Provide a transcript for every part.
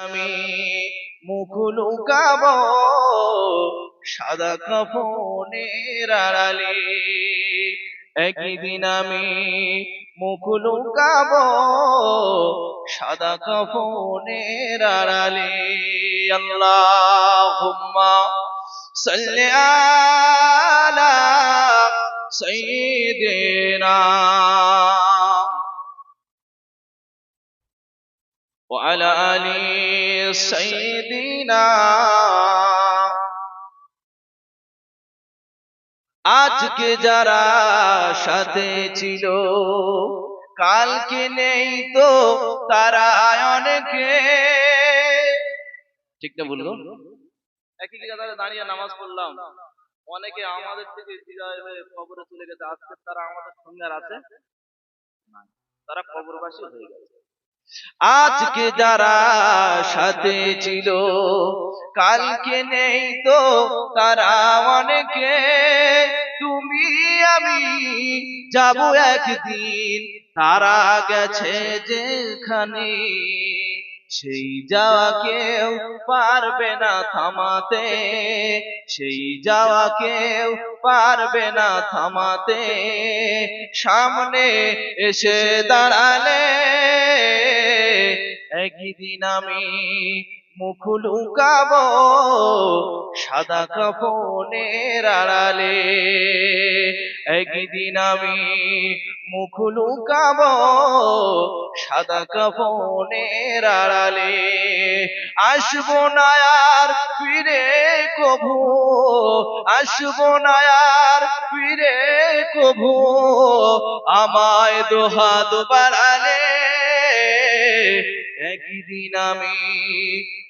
আমি মুখ লুকাবো সাদা কাফনের আড়ালে, একদিন আমি মুখ লুকাবো সাদা কাফনের আড়ালে। আল্লাহুম্মা সাল্লি আলা সাইয়্যিদিনা ওয়া আলা আলি সাইয়্যিদিনা। আজকে যারা সাথে ছিল কালকে নেই তো তারা অনেকে, ঠিক না বললো? একই জায়গায় দাঁড়িয়ে নামাজ পড়লাম, অনেকে আমাদের থেকে বিদায় হয়ে কবরে চলে গেছে, আজকে তারা আমাদের সঙ্গে আর আছে না, তারা কবরবাসী হয়ে গেছে। আজকে যারা সাথে ছিল কালকে নেই তো তারা অনেকে, তুমি আমি যাব একদিন তারা গেছে যেখানে, সেই যাওয়া কেউ পারবে না থামাতে, সেই যাওয়া কেউ পারবে না থামাতে। সামনে এসে দাঁড়ালে একদিন আমি মুখ লুকাবো সাদা কাফনের আড়ালে, একদিন আমি মুখ লুকাবো সাদা কাফনের আড়ালে। আসবো না আর ফিরে কভু, আসবো না আর ফিরে কভু, আমায় দোহাত বাড়ালে একদিন আমি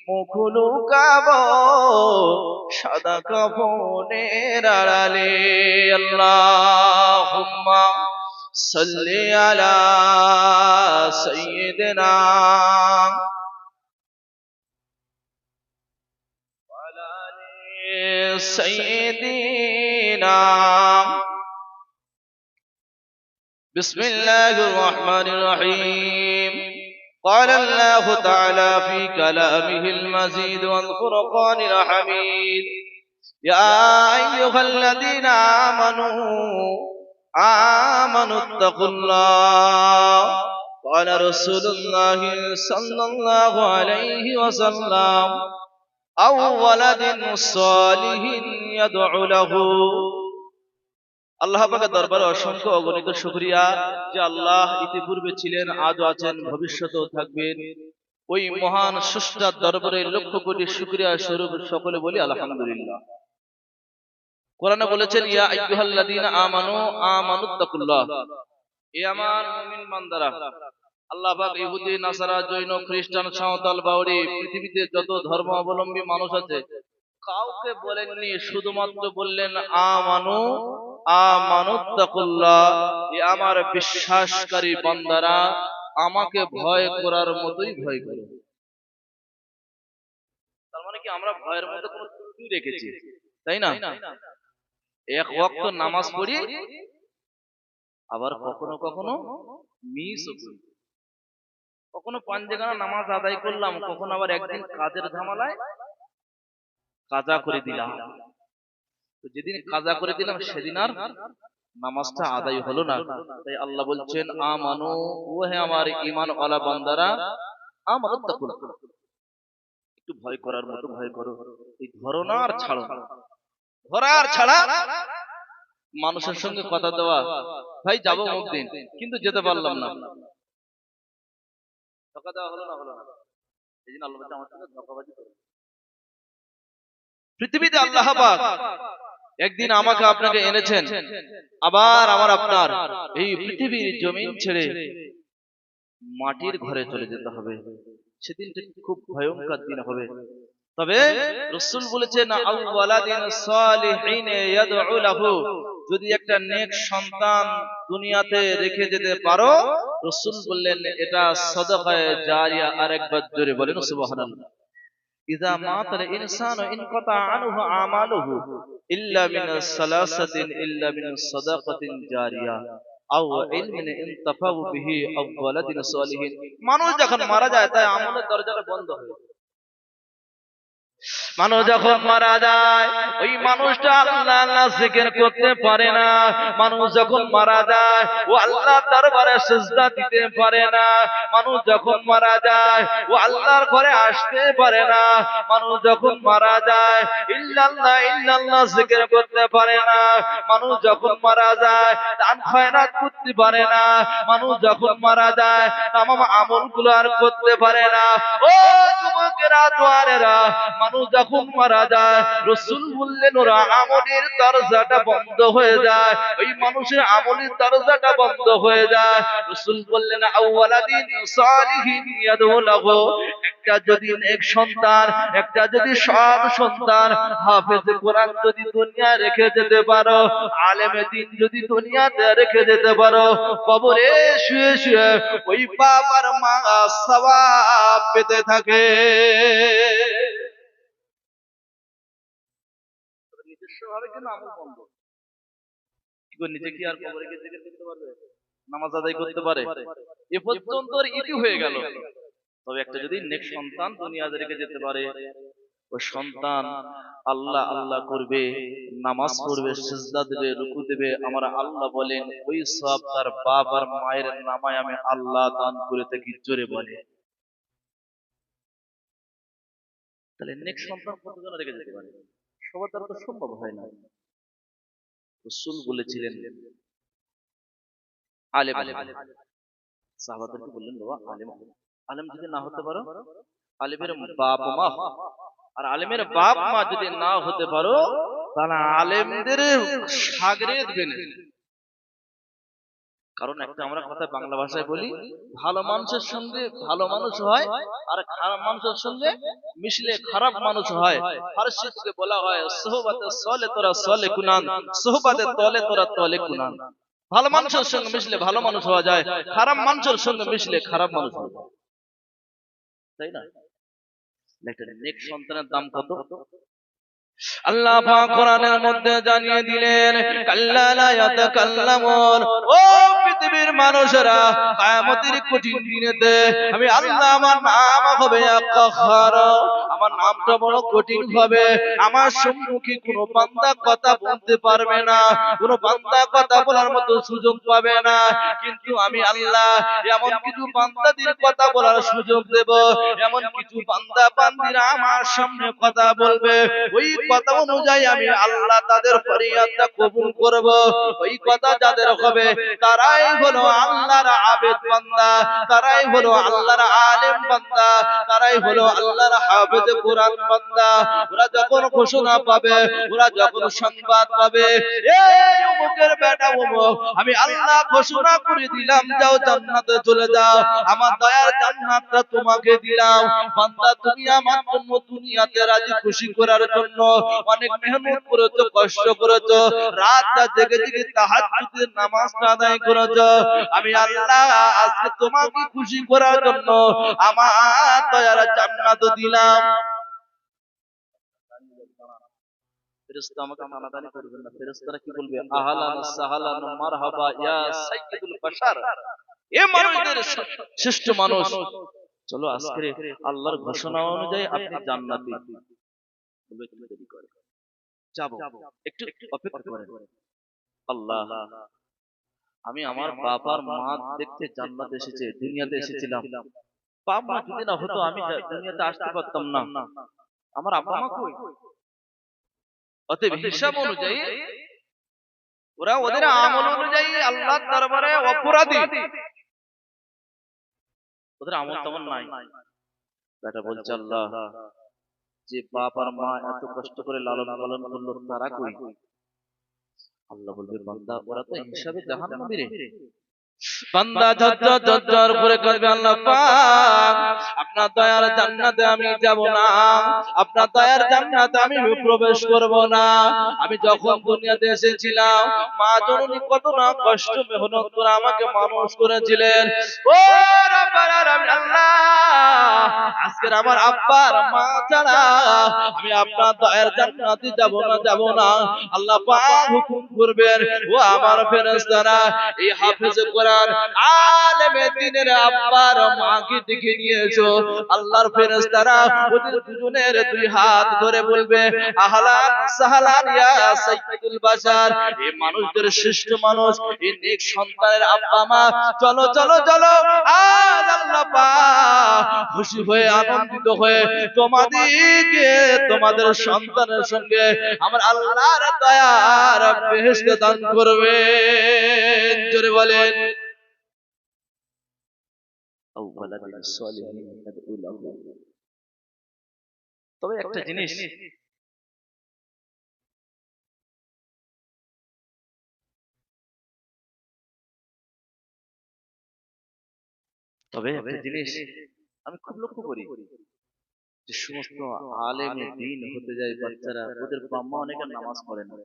মুখ লুকাবো সাদা কাফনের আড়ালে। আল্লাহুম্মা সাল্লি আলা সাইয়্যিদিনা ওয়া আলা আলি সাইয়্যিদিনা। বিসমিল্লাহির রহমানির রহিম। قال الله تعالى في كلامه المزيد والفرقان الحميد: يا أيها الذين آمنوا اتقوا الله. قال رسول الله صلى الله عليه وسلم: أو ولد صالح يدعو له. আল্লাহ পাকের দরবারে অসংখ্য অগণিত শুকরিয়া যে আল্লাহ ইতিপূর্বে ছিলেন, আজও আছেন, ভবিষ্যতেও থাকবেন। ওই মহান স্রষ্টার দরবারে লক্ষ কোটি শুকরিয়া স্বরূপ সকলে বলি আলহামদুলিল্লাহ। কোরআনে বলেছেন, ইয়া আইয়ুহাল্লাযীনা আমানুত্তাকুল্লাহ, হে আমার মুমিন বান্দারা। আল্লাহ পাক ইহুদি, নাসারা, জৈন, খ্রিস্টান, সাঁওতাল, বাউরি, পৃথিবীতে যত ধর্মাবলম্বী মানুষ আছে কাউকে বলেননি, শুধুমাত্র বললেন আমানুত্তাকুল্লাহ, এ আমার বিশ্বাসকারী বান্দারা আমাকে ভয় করার মতোই ভয় করো। তার মানে কি আমরা ভয়ের মধ্যে কোনো ত্রুটি রেখেছি? তাই না? এক ওয়াক্ত নামাজ পড়ি, আবার কখনো কখনো মিসও করি, কখনো পাঞ্জেগানা নামাজ আদায় করলাম, কখনো আবার একদিন কাজের ঝামেলায় কাজা করে দিলাম। তো যেদিন কাজা করে দিলাম সেদিন আর নামাজটা আদায় হলো না। তাই আল্লাহ বলছেন, আমানু, ও হে আমার ঈমান ওয়ালা বান্দারা, আমানুত্তাকুল্লাহ, একটু ভয় করার মতো ভয় করো। এই ধরো না আর ছাড়ো, ধরার ছাড়া মানুষের সঙ্গে কথা দেওয়া, ভাই যাবো মুকদিন, কিন্তু যেতে পারলাম না, ধোঁকা দেওয়া হলো না, এই জন্য আল্লাহ আমার সঙ্গে ধোঁকাবাজি করে। পৃথিবীতে আল্লাহ পাক একদিন আমাকে আপনাকে এনেছেন, আবার আমার আপনার এই পৃথিবীর জমিন ছেড়ে মাটির ঘরে চলে যেতে হবে। সেদিনটা খুব ভয়ঙ্কর দিন হবে। তবে রাসূল বলেছেন, আও ওয়ালাদিন সালিহিন ইয়াদউ লাহু, যদি একটা নেক সন্তান দুনিয়াতে রেখে যেতে পারো, রাসূল বললেন এটা সাদাকায়ে জারিয়া। আরেকবার জোরে বলেন সুবহানাল্লাহ। ইযা মাতাল ইনসানু ইনকাতা আনহু আমালুহু ইল্লা মিন সালাসাতিন ইল্লা মিন সাদাকাতিন জারিয়া আও ইলমিন ইনতাফাউ বিহি আও ওয়ালাদিন সালিহিন। মানুষ যখন মারা যায় তাই আমলের দরজাটা বন্ধ হয়ে যায়। মানুষ যখন মারা যায় ওই মানুষটা আল্লাহ আল্লাহ জিকির করতে পারে না। মানুষ যখন মারা যায় ও আল্লাহ দরবারে সিজদা দিতে পারে না। মানুষ যখন মারা যায় ও আল্লাহর ঘরে আসতে পারে না। মানুষ যখন মারা যায় ইল্লাল্লাহ ইল্লাল্লাহ জিকির করতে পারে না। মানুষ যখন মারা যায় দান খয়রাত করতে পারে না। মানুষ যখন মারা যায় তামাম আমলগুলো আর করতে পারে না। ও যুবকেরা জওয়ানেরা, মানুষ যখন মারা যায় রাসূল বললেন ওরা আমলের দরজাটা বন্ধ হয়ে যায়। ওই মানুষের আমলের দরজাটা বন্ধ হয়ে যায়। রাসূল বললেন আউওয়ালাদিন সালিহিন ইয়াদুলাহু, একটা যদি নেক সন্তান, একটা যদি সৎ সন্তান, হাফেজে কোরআন যদি দুনিয়া রেখে যেতে পারো, আলেমে দ্বীন যদি দুনিয়াতে রেখে যেতে পারো, কবরে শুয়ে শুয়ে ওই বাবার মা সওয়াব পেতে থাকে। নিজস্বভাবে কেন আমল বন্ধ? কি করে নিজে কি আর কবরে গিয়ে জিকির করতে পারবে, নামাজ আদায় করতে পারে? এ পর্যন্ত ইতি হয়ে গেল। তবে একটা যদি নেক সন্তান দুনিয়াতে রেখে যেতে পারে, ওই সন্তান আল্লাহ আল্লাহ করবে, নামাজ পড়বে, সিজদা দেবে, রুকু দেবে, আমরা আল্লাহ বলেন ওই সব তার বাপ আর মায়ের নামায় আমি আল্লাহ দান করে থাকি। জোরে বলে। তাহলে নেক সন্তান কতজন রেখে যেতে পারে? সবার দ্বারা তো সম্ভব হয় না। রাসূল বলেছিলেন আলেম, সাহাবাদেরকে বললেন বাবা আলেম, আলেম যদি না হতে পারো, আলেমের বাপ মা, আর আলেমের বাপ মা যদি না হতে পারো তাহলে আলেমদের শাগরেদ বেনে। কারণ একটা আমরা কথা বাংলা ভাষায় বলি, ভালো মানুষের সঙ্গে ভালো মানুষ হয়, আর খারাপ মানুষের সঙ্গে মিশলে খারাপ মানুষ হয়। ফারসি থেকে বলা হয় সোহবাতে সলে তোরা সলে কুনান, সোহবাতে তলে তোরা তলে কুনান। ভালো মানুষের সঙ্গে মিশলে ভালো মানুষ হওয়া যায়, খারাপ মানুষের সঙ্গে মিশলে খারাপ মানুষ হওয়া যায়, তাই না? একটা নেক সন্তানের দাম কত? আল্লাহ পাক কোরআনের মধ্যে জানিয়ে দিলেন কাল্লা লা ইয়াতাকাল্লামুন। ও পৃথিবীর মানুষেরা, কিয়ামতের কঠিন দিনেতে আমি আল্লাহ আমার নাম হবে কাহ্হার, আমার নামটা বড় কঠিন হবে। আমার সম্মুখে কোনো বান্দা কথা বলতে পারবে না, কোনো বান্দা কথা বলার মতো সুযোগ পাবে না। কিন্তু আমি আল্লাহ এমন কিছু বান্দাদের কথা বলার সুযোগ দেব, এমন কিছু বান্দা বান্দিরা আমার সামনে কথা বলবে, ওই কথা অনুযায়ী আমি আল্লাহ তাদের ফরিয়াদটা কবুল করব। ওই কথা যাদের হবে তারাই হলো আল্লাহর আবেদ বান্দা, তারাই হলো আল্লাহর আলেম বান্দা, তারাই হলো আল্লাহর হাফেজ কোরআন বান্দা। ওরা যখন ঘোষণা পাবে, ওরা যখন সংবাদ পাবে, এই অমুকের বেটা অমুক, আমি আল্লাহ ঘোষণা করে দিলাম যাও জান্নাতে চলে যাও, আমার দয়ার জান্নাতটা তোমাকে দিলাম। বান্দা তুমি আমার জন্য দুনিয়াতে রাজি খুশি করার জন্য অনেক মেহনত করেছো, কষ্ট করেছো, রাতটা জেগে জেগে তাহাজ্জুদের নামাজটা আদায় করেছো। আমি আল্লাহ আজকে তোমাকে খুশি করার জন্য আমার দয়ার জান্নাত দিলাম। ফেরেশতা আমাকে টানাটানি করবেন না, ফেরেশতারা কি বলবে? আহলান সাহলান মারহাবা ইয়া সাইয়্যিদুল বাশার, এ মানুষদের শ্রেষ্ঠ মানুষ, চলো আজকে আল্লাহর ঘোষণা অনুযায়ী আপনি জান্নাতি। বলবে তুমি দেরি করে যাব, একটু অপেক্ষা করেন। আল্লাহ, আমি আমার বাবার মা দেখতে জান্নাতে এসেছে, দুনিয়াতে এসেছিলাম, বাপ মা যদি না হতো আমি দুনিয়াতে আসতে পারতাম না। আমার আব্বা মা কই? অতএব হিসাব অনুযায়ী ওরা ওদের আমল অনুযায়ী আল্লাহর দরবারে অপরাধী, ওদের আমল তেমন নাই। বেটা বলছে আল্লাহ, যে বাপ আর মা এত কষ্ট করে লালন পালন করলো তারা কই? আল্লাহ বলবে বান্দা ওরা তো হিসাবে জাহান্নামী রে। বান্দা ঝরঝর ঝরঝর করে কাঁদবে, আল্লাহ পাক আপনার দয়ার জান্নাতে আমি যাব না, আপনার দয়ার জান্নাতে আমি প্রবেশ করব না। আমি যখন দুনিয়াতে এসেছিলাম মা জননী কত না কষ্ট মেহনত করে আমাকে মানুষ করেছিলেন। ও রব্বুল আলামিন, আল্লাহ আজকের আমার আব্বা আর মা ছাড়া আমি আপনার দয়ার জান্নাতে যাব না, যাব না। আল্লাহ পাক হুকুম করবেন, ও আমার ফেরেশতারা এই হাফেজ কোরআন কোরআন আলেমে দ্বীনের আব্বার মাকে ডেকে নিয়েছো, আল্লাহর ফেরেশতারা ওদের দুজনের দুই হাত ধরে বলবে আহলান সাহলান ইয়া সাইয়্যিদুল বাশার, এই মানুষদের শ্রেষ্ঠ মানুষ, এই নেক সন্তানের আব্বা মা, চলো চলো চলো, আজ আল্লাহ পাক খুশি হয়ে আনন্দিত হয়ে তোমাদেরকে তোমাদের সন্তানের সঙ্গে আমার আল্লাহর দয়ার বেহেশত দান করবেন। জোরে বলেন তবে একটা জিনিস, আমি খুব লক্ষ্য করি যে সমস্ত আলেমে দ্বীন হতে যায় বাচ্চারা, ওদের বাম্মা অনেকে নামাজ পড়ে না,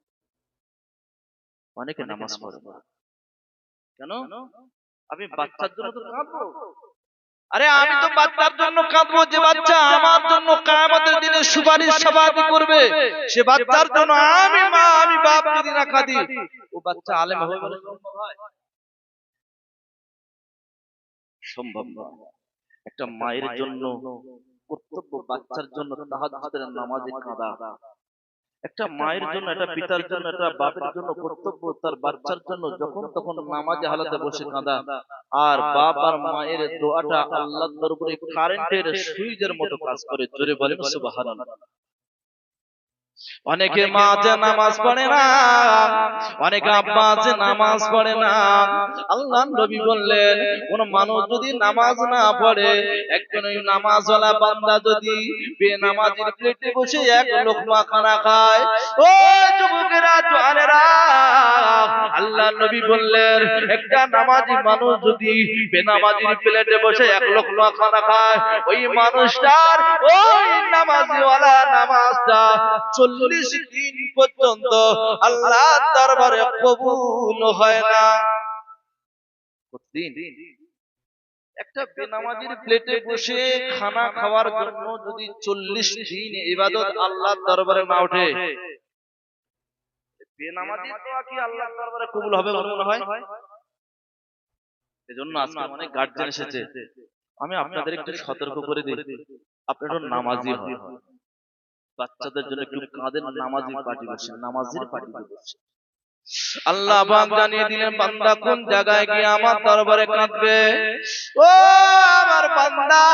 অনেকে নামাজ পড়ে না। কেন? আমি বাচ্চার জন্য তো কাঁদবো, আরে আমি তো বাচ্চার জন্য কাঁদবো যে বাচ্চা আমার জন্য কিয়ামতের দিনে সুপারিশ সাফায়াত করবে, সে বাচ্চার জন্য আমি মা আমি বাপ যদি না কাঁদি, ও বাচ্চা আলেম হবে বলে সম্ভব হয়? সম্ভব না। একটা মায়ের জন্য কর্তব্য বাচ্চার জন্য তাহাজ্জুদের নামাজে কাঁদা, একটা মায়ের জন্য, একটা পিতার জন্য, একটা বাপের জন্য কর্তব্য তার বাচ্চার জন্য যখন তখন নামাজে হালাতে বসে কাঁদা। আর বাপ আর মায়ের দোয়াটা আল্লাহর দরবারে কারেন্টের সুইচের মতো কাজ করে। জোরে বলেন সুবহানাল্লাহ। অনেকে মা যে নামাজ পড়ে না, অনেকে আব্বা যে নামাজ পড়ে না। আল্লাহর নবী বললেন কোন মানুষ যদি নামাজ না পড়ে, একজন ওই নামাজওয়ালা বান্দা যদি বেনামাজির প্লেটে বসে এক লোকমা খানা খায়, ও যুবকেরা জওয়ানেরা, আল্লাহর নবী বললেন একটা নামাজি মানুষ যদি বেনামাজির প্লেটে বসে এক লোকমা খানা খায়, ওই মানুষটার ওই নামাজিওয়ালা নামাজটা 40 দিন পর্যন্ত আল্লাহর দরবারে কবুল হয় না। একটা বেনামাজির প্লেটে বসে খানা খাওয়ার জন্য যদি 40 দিন ইবাদত আল্লাহর দরবারে না ওঠে, বেনামাজির দোয়া কি আল্লাহর দরবারে কবুল হবে মনে হয়? এজন্য আজকে অনেক গার্জিয়ান এসেছে, আমি আপনাদের একটু সতর্ক করে দিই, আপনারা নামাজি হন, বাচ্চাদের জন্য একটু কাঁদেন, নামাজি পার্টি বসে, নামাজির পার্টিতে বসে। আল্লাহ পাক জানিয়ে দিলেন বান্দা কোন জায়গায় গিয়ে আমার দরবারে কাঁদবে। ও আমার বান্দা,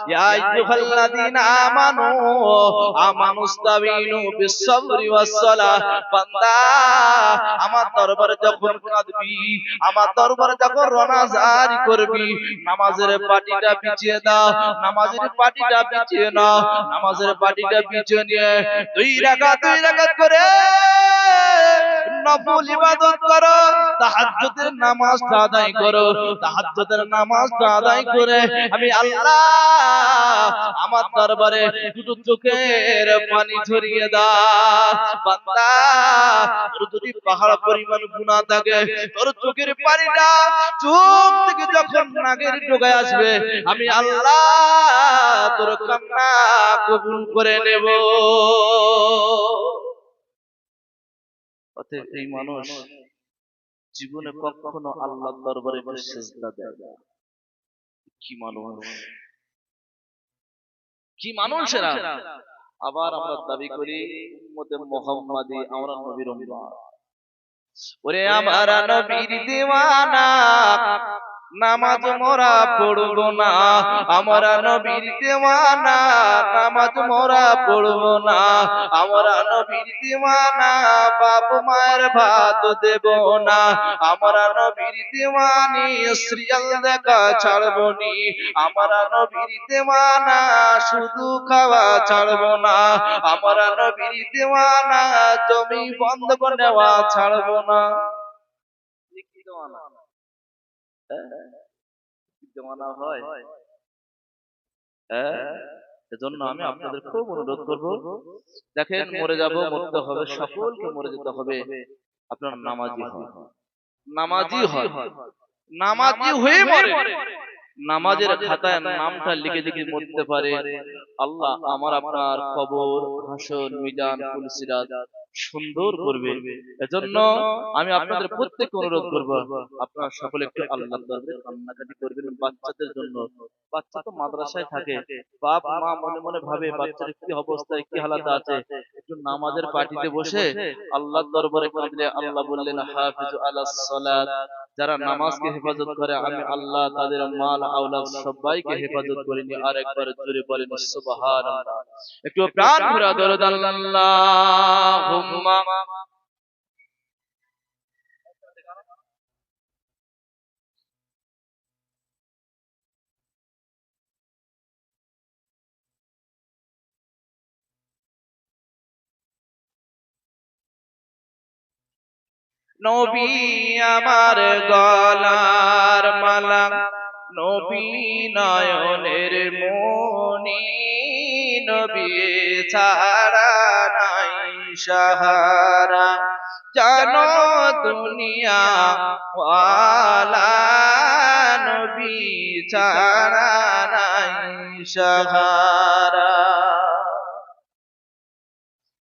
ইয়া আইয়ুহাল্লাযীনা আমানু আমানুস্তাঈনু বিস-সাবরি ওয়াস-সালাহ, বান্দা আমার দরবারে যখন কাঁদবি, আমার দরবারে যখন রোনাজারি করবি, নামাজের পাটিটা পিছিয়ে দাও, নামাজের পাটিটা পিছিয়ে নাও, নামাজের পাটিটা পিছিয়ে নিয়ে দুই রাকাত করে নফল ইবাদত করো, তাহাজ্জুদের নামাজটা আদায় করো, তাহাজ্জুদের নামাজটা আদায় করে আমি আল্লাহ আমার দরবারে দুটো চোখের পানি ঝরিয়ে দাও। বান্দা তোর যদি পাহাড় পরিমাণ গুনাহ থাকে, তোর চোখের পানিটা চোখ থেকে যখন নাকের ডগায় আসবে, আমি আল্লাহ তোর কান্না কবুল করে নেব। এই মানুষ জীবনে কখনো আল্লাহর দরবারে সিজদা দেয় না। কি মানুষ, কি মানুষেরা! আবার আমরা দাবি করি উম্মতে মুহাম্মাদি, আমরা নবীর উম্মত। ওরে আমার নবীর দিওয়ানা, নামাজ মোরা পড়বো না, আমরা নবীর দিওয়ানা, নামাজ মোরা পড়বো না, আমরা নবীর দিওয়ানা, বাপ মায়ের ভাত দেব না, আমরা নবীর দিওয়ানি, সিরিয়াল দেখা ছাড়বো নি, আমরা নবীর দিওয়ানা, শুধু খাওয়া ছাড়বো না, আমরা নবীর দিওয়ানা, জমি বন্ধক নেওয়া ছাড়বো না। কি দিওয়ানা? হয়। এজন্য আমি আপনাদের খুব অনুরোধ করব, দেখেন মরে যাব, মরতে হবে, সকলকে মরে যেতে হবে, আপনারা নামাজি হন, নামাজি হন, নামাজি হয়ে মরে, নামাজের খাতায় নামটা লিখে যদি মরতে পারে, আল্লাহ আমার আপনার কবর, হাসর, মিজান, পুলসিরাত সুন্দর করবে। এজন্য আমি আপনাদের প্রত্যেককে অনুরোধ করব, আপনারা সকলে একটু আল্লাহর দরবারে কান্নাকাটি করবেন বাচ্চাদের জন্য। বাচ্চা তো মাদ্রাসায় থাকে, বাপ মা মনে মনে ভাবে বাচ্চার কি অবস্থায় কি হালাতে আছে, একটু নামাজের পার্টিতে বসে আল্লাহর দরবারে কাঁদলে আল্লাহ বললেন হাফিজু আলাস সালাত, যারা নামাজকে হেফাজত করে আমি আল্লাহ তাদের মাল আওলাদ সবাইকে হেফাজত করিনি। আর একবার জোরে বলেন সুবহানাল্লাহ। একটু প্রাণ ভরে দরুদ আল্লাহুম্মা। নবী আমার গলার মালা, নবী নয়নের মনি, নবী ছাড়া নাই সাহারা, জানো দুনিয়া ওয়ালা, নবী ছাড়া নাই সাহারা।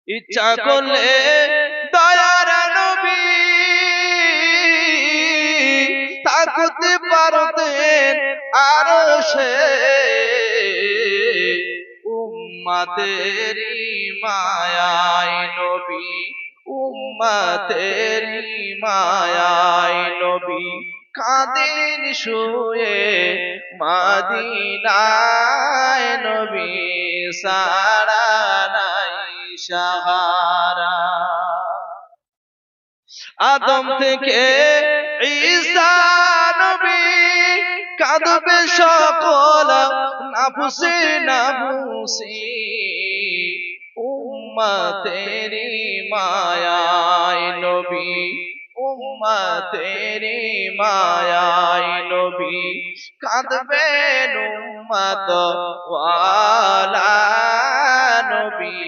ইচ্ছা করলে দয়ার নবী থাকতে পারতেন আরশে, উম্মতেরি মায়ায় নবী, উম্মতেরি মায়ায় নবী কাঁদেন শুয়ে মদিনায়, নবী সারা নাই সাহারা। আদম থেকে ঈসা নবী কাঁদবে সকল নাফসে নাফসি, উম্মতেরি মায়ায় নবী, উম্মতেরি মায়ায় নবী কাঁদবেন উম্মত ওয়ালা, নবী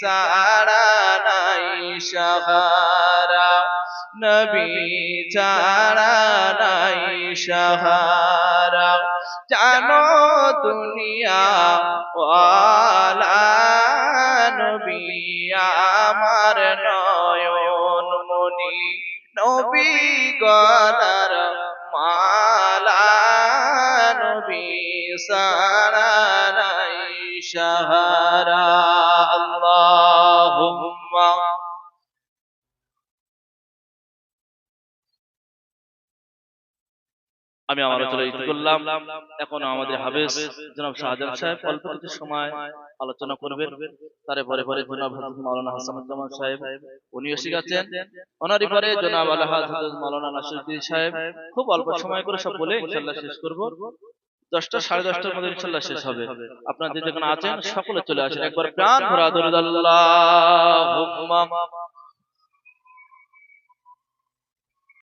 সারা নাই সাহারা, নবী ছাড়া নাই সাহারা, জানো দুনিয়া ওয়ালা, নবী আমার নয়ন মনি, নবী গলার মালা, নবী সারা নাই সাহারা। আল্লাহুম্মা। আমি আমার আলোচনা ইতি করলাম। এখন আমাদের হাফেজ জনাব শাহজাহান সাহেব অল্প কিছু সময় আলোচনা করবেন। তারপরে পরে জনাব হযরত মাওলানা হাসানুজ্জামান সাহেব উনি এসে গেছেন। ওনারই পরে জনাব আলহাজ হযরত মাওলানা নাসিরউদ্দিন সাহেব খুব অল্প সময় করে সব বলে ইনশাআল্লাহ শেষ করব। 10টা 10:30টার মধ্যে ইনশাআল্লাহ শেষ হবে। আপনারা যেখানে আছেন সকলে চলে আসেন, একবার প্রাণ ভরা দরুদ আল্লাহুম্মা।